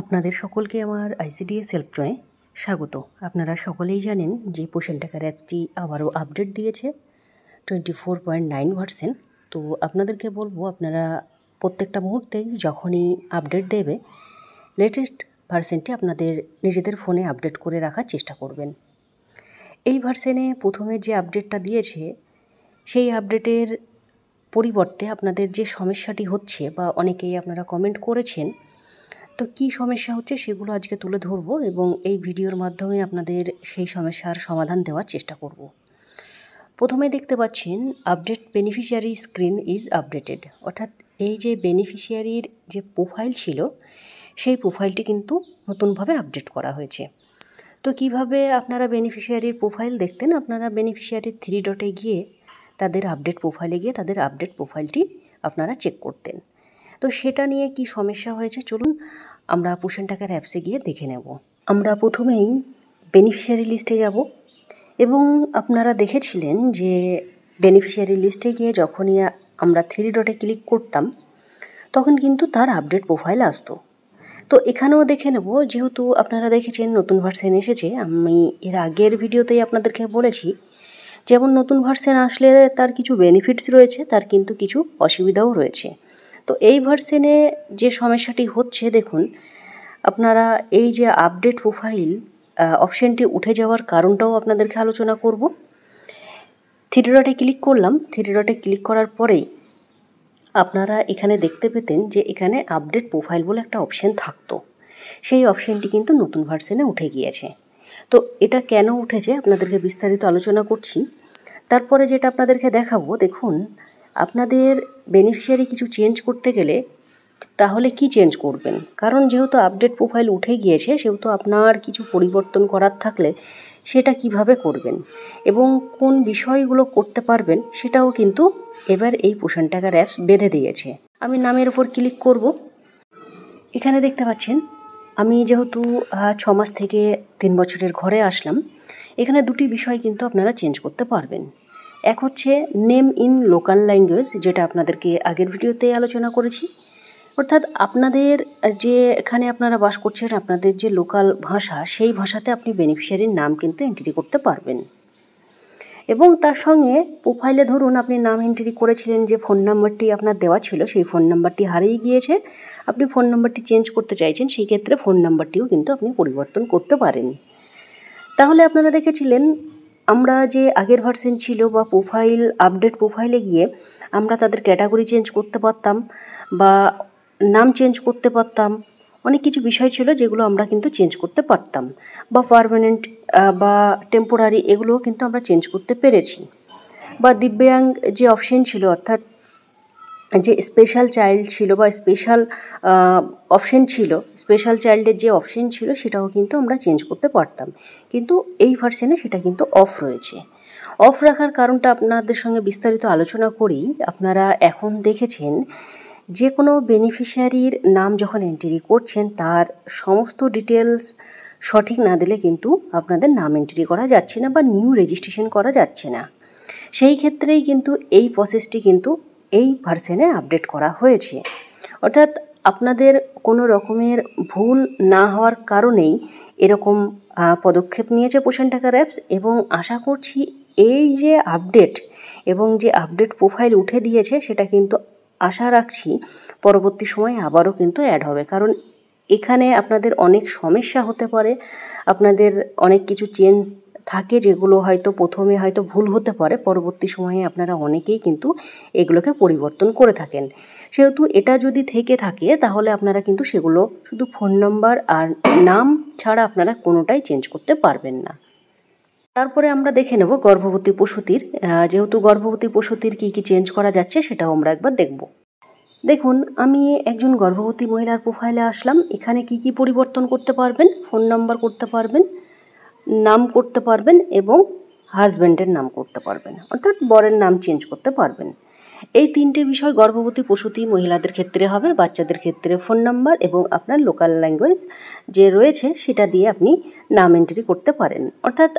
আপনাদের সকলকে আমার আইসিডিএস হেল্পজনে স্বাগত। আপনারা সকলেই জানেন যে পোষণ টাকার অ্যাপটি আবারও আপডেট দিয়েছে 24.9 ভার্সন। তো আপনাদেরকে বলবো আপনারা প্রত্যেকটা মুহূর্তেই যখনই আপডেট দেবে লেটেস্ট ভার্সনটি আপনাদের নিজেদের ফোনে আপডেট করে রাখার চেষ্টা করবেন। এই ভার্সনে প্রথমে যে আপডেটটা দিয়েছে সেই আপডেটের পরিবর্তে আপনাদের যে সমস্যাটি হচ্ছে বা অনেকেই আপনারা কমেন্ট করেছেন, তো কী সমস্যা হচ্ছে সেগুলো আজকে তুলে ধরবো এবং এই ভিডিওর মাধ্যমে আপনাদের সেই সমস্যার সমাধান দেওয়ার চেষ্টা করব। প্রথমে দেখতে পাচ্ছেন update beneficiary screen is updated, অর্থাৎ এই যে বেনিফিশিয়ারির যে প্রোফাইল ছিল সেই প্রোফাইলটি কিন্তু নতুনভাবে আপডেট করা হয়েছে। তো কিভাবে আপনারা বেনিফিশিয়ারির প্রোফাইল দেখতেন, আপনারা বেনিফিশিয়ারির 3 ডটে গিয়ে তাদের আপডেট প্রোফাইলে গিয়ে তাদের আপডেট প্রোফাইলটি আপনারা চেক করতেন। তো সেটা নিয়ে কি সমস্যা হয়েছে চলুন আমরা পোষণ টাকার অ্যাপসে গিয়ে দেখে নেব। আমরা প্রথমেই বেনিফিশিয়ারি লিস্টে যাব এবং আপনারা দেখেছিলেন যে বেনিফিশিয়ারি লিস্টে গিয়ে যখনই আমরা 3 ডটে ক্লিক করতাম তখন কিন্তু তার আপডেট প্রোফাইল আসতো। তো এখানেও দেখে নেব, যেহেতু আপনারা দেখেছেন নতুন ভার্সন এসেছে। আমি এর আগের ভিডিওতেই আপনাদেরকে বলেছি যেমন নতুন ভার্সন আসলে তার কিছু বেনিফিটস রয়েছে, তার কিন্তু কিছু অসুবিধাও রয়েছে। তো এই ভার্সনে যে সমস্যাটি হচ্ছে দেখুন, আপনারা এই যে আপডেট প্রোফাইল অপশানটি উঠে যাওয়ার কারণটাও আপনাদেরকে আলোচনা করব। 3 ডটে ক্লিক করলাম, 3 ডটে ক্লিক করার পরেই আপনারা এখানে দেখতে পেতেন যে এখানে আপডেট প্রোফাইল বলে একটা অপশান থাকতো, সেই অপশানটি কিন্তু নতুন ভার্সনে উঠে গিয়েছে। তো এটা কেন উঠেছে আপনাদেরকে বিস্তারিত আলোচনা করছি। তারপরে যেটা আপনাদেরকে দেখাবো, দেখুন আপনাদের বেনিফিশিয়ারি কিছু চেঞ্জ করতে গেলে তাহলে কি চেঞ্জ করবেন, কারণ যেহেতু আপডেট প্রোফাইল উঠে গিয়েছে সেহেতু আপনার কিছু পরিবর্তন করার থাকলে সেটা কিভাবে করবেন এবং কোন বিষয়গুলো করতে পারবেন সেটাও কিন্তু এবার এই পোষণ টাকার অ্যাপস বেঁধে দিয়েছে। আমি নামের উপর ক্লিক করব। এখানে দেখতে পাচ্ছেন আমি যেহেতু 6 মাস থেকে 3 বছরের ঘরে আসলাম, এখানে দুটি বিষয় কিন্তু আপনারা চেঞ্জ করতে পারবেন। এক হচ্ছে নেম ইন লোকাল ল্যাঙ্গুয়েজ, যেটা আপনাদেরকে আগের ভিডিওতে আলোচনা করেছি, অর্থাৎ আপনাদের যে এখানে আপনারা বাস করছেন আপনাদের যে লোকাল ভাষা সেই ভাষাতে আপনি বেনিফিশিয়ারির নাম কিন্তু এন্ট্রি করতে পারবেন। এবং তার সঙ্গে প্রোফাইলে ধরুন আপনি নাম এন্ট্রি করেছিলেন, যে ফোন নাম্বারটি আপনার দেওয়া ছিল সেই ফোন নাম্বারটি হারিয়ে গিয়েছে, আপনি ফোন নাম্বারটি চেঞ্জ করতে চাইছেন, সেই ক্ষেত্রে ফোন নাম্বারটিও কিন্তু আপনি পরিবর্তন করতে পারেন। তাহলে আপনারা দেখেছিলেন আমরা যে আগের ভার্সন ছিল বা প্রোফাইল আপডেট প্রোফাইলে গিয়ে আমরা তাদের ক্যাটাগরি চেঞ্জ করতে পারতাম বা নাম চেঞ্জ করতে পারতাম, অনেক কিছু বিষয় ছিল যেগুলো আমরা কিন্তু চেঞ্জ করতে পারতাম, বা পার্মানেন্ট বা টেম্পোরারি এগুলোও কিন্তু আমরা চেঞ্জ করতে পেরেছি। বা দিব্যাঙ্গ যে অপশন ছিল, অর্থাৎ যে স্পেশাল চাইল্ড ছিল বা স্পেশাল অপশন ছিল, স্পেশাল চাইল্ডের যে অপশন ছিল সেটাও কিন্তু আমরা চেঞ্জ করতে পারতাম, কিন্তু এই ভার্সনে সেটা কিন্তু অফ রয়েছে। অফ রাখার কারণটা আপনাদের সঙ্গে বিস্তারিত আলোচনা করি। আপনারা এখন দেখেছেন যে কোনো বেনিফিশিয়ারির নাম যখন এন্ট্রি করছেন তার সমস্ত ডিটেলস সঠিক না দিলে কিন্তু আপনাদের নাম এন্ট্রি করা যাচ্ছে না বা নিউ রেজিস্ট্রেশন করা যাচ্ছে না। সেই ক্ষেত্রেই কিন্তু এই প্রসেসটি কিন্তু এই ভার্সনে আপডেট করা হয়েছে, অর্থাৎ আপনাদের কোনো রকমের ভুল না হওয়ার কারণেই এরকম পদক্ষেপ নিয়েছে পোষণ টাকার অ্যাপস। এবং আশা করছি এই যে আপডেট এবং যে আপডেট প্রোফাইল উঠে দিয়েছে সেটা কিন্তু আশা রাখছি পরবর্তী সময়ে আবারও কিন্তু অ্যাড হবে, কারণ এখানে আপনাদের অনেক সমস্যা হতে পারে, আপনাদের অনেক কিছু চেঞ্জ থাকে যেগুলো হয়তো প্রথমে হয়তো ভুল হতে পারে, পরবর্তী সময়ে আপনারা অনেকেই কিন্তু এগুলোকে পরিবর্তন করে থাকেন। সেহেতু এটা যদি থেকে থাকে তাহলে আপনারা কিন্তু সেগুলো শুধু ফোন নাম্বার আর নাম ছাড়া আপনারা কোনোটাই চেঞ্জ করতে পারবেন না। তারপরে আমরা দেখে নেব গর্ভবতী প্রসূতির, যেহেতু গর্ভবতী প্রসূতির কী কী চেঞ্জ করা যাচ্ছে সেটাও আমরা একবার দেখব। দেখুন আমি একজন গর্ভবতী মহিলার প্রোফাইলে আসলাম, এখানে কি কি পরিবর্তন করতে পারবেন, ফোন নাম্বার করতে পারবেন, নাম করতে পারবেন এবং হাজব্যান্ডের নাম করতে পারবেন, অর্থাৎ বরের নাম চেঞ্জ করতে পারবেন। এই তিনটে বিষয় গর্ভবতী প্রসূতি মহিলাদের ক্ষেত্রে হবে, বাচ্চাদের ক্ষেত্রে ফোন নাম্বার এবং আপনার লোকাল ল্যাঙ্গুয়েজ যে রয়েছে সেটা দিয়ে আপনি নাম এন্ট্রি করতে পারেন। অর্থাৎ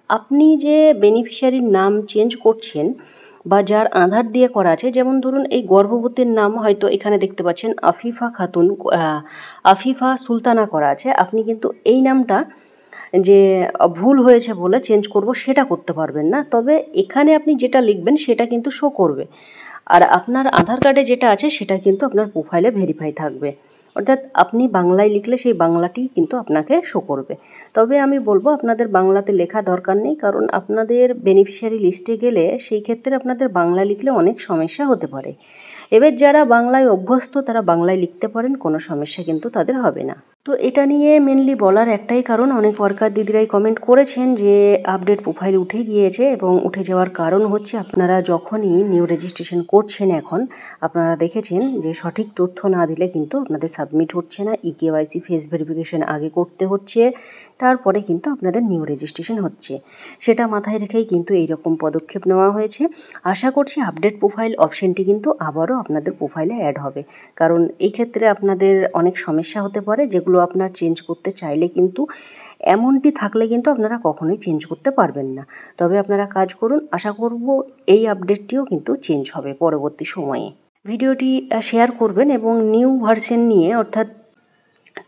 আপনি যে বেনিফিশিয়ারির নাম চেঞ্জ করছেন বা যার আধার দিয়ে করা আছে, যেমন ধরুন এই গর্ভবতীর নাম হয়তো এখানে দেখতে পাচ্ছেন আফিফা খাতুন, আফিফা সুলতানা করা আছে, আপনি কিন্তু এই নামটা যে ভুল হয়েছে বলে চেঞ্জ করব সেটা করতে পারবেন না। তবে এখানে আপনি যেটা লিখবেন সেটা কিন্তু শো করবে, আর আপনার আধার কার্ডে যেটা আছে সেটা কিন্তু আপনার প্রোফাইলে ভেরিফাই থাকবে। অর্থাৎ আপনি বাংলায় লিখলে সেই বাংলাটি কিন্তু আপনাকে শো করবে। তবে আমি বলবো আপনাদের বাংলাতে লেখা দরকার নেই, কারণ আপনাদের বেনিফিশিয়ারি লিস্টে গেলে সেই ক্ষেত্রে আপনাদের বাংলা লিখলে অনেক সমস্যা হতে পারে। এবার যারা বাংলায় অভ্যস্ত তারা বাংলায় লিখতে পারেন, কোনো সমস্যা কিন্তু তাদের হবে না। তো এটা নিয়ে মেনলি বলার একটাই কারণ, অনেক ওয়ার্কার দিদিরাই কমেন্ট করেছেন যে আপডেট প্রোফাইল উঠে গিয়েছে, এবং উঠে যাওয়ার কারণ হচ্ছে আপনারা যখনই নিউ রেজিস্ট্রেশন করছেন এখন আপনারা দেখেছেন যে সঠিক তথ্য না দিলে কিন্তু আপনাদের সাবমিট হচ্ছে না, ইকেওয়াইসি ফেস ভেরিফিকেশন আগে করতে হচ্ছে, তারপরে কিন্তু আপনাদের নিউ রেজিস্ট্রেশন হচ্ছে। সেটা মাথায় রেখেই কিন্তু এইরকম পদক্ষেপ নেওয়া হয়েছে। আশা করছি আপডেট প্রোফাইল অপশানটি কিন্তু আবারও আপনাদের প্রোফাইলে অ্যাড হবে, কারণ এই ক্ষেত্রে আপনাদের অনেক সমস্যা হতে পারে যেগুলো আপনার চেঞ্জ করতে চাইলে কিন্তু এমনটি থাকলে কিন্তু আপনারা কখনোই চেঞ্জ করতে পারবেন না। তবে আপনারা কাজ করুন, আশা করব এই আপডেটটিও কিন্তু চেঞ্জ হবে পরবর্তী সময়ে। ভিডিওটি শেয়ার করবেন, এবং নিউ ভার্সন নিয়ে অর্থাৎ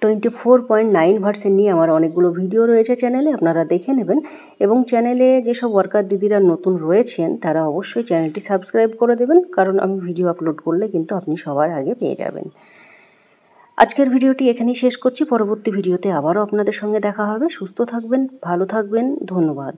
24.9 ভার্সন নিয়ে আমার অনেকগুলো ভিডিও রয়েছে চ্যানেলে, আপনারা দেখে নেবেন। এবং চ্যানেলে যেসব ওয়ার্কার দিদিরা নতুন রয়েছেন তারা অবশ্যই চ্যানেলটি সাবস্ক্রাইব করে দেবেন, কারণ আমি ভিডিও আপলোড করলে কিন্তু আপনি সবার আগে পেয়ে যাবেন। আজকের ভিডিওটি এখানেই শেষ করছি, পরবর্তী ভিডিওতে আবারও আপনাদের সঙ্গে দেখা হবে। সুস্থ থাকবেন, ভালো থাকবেন, ধন্যবাদ।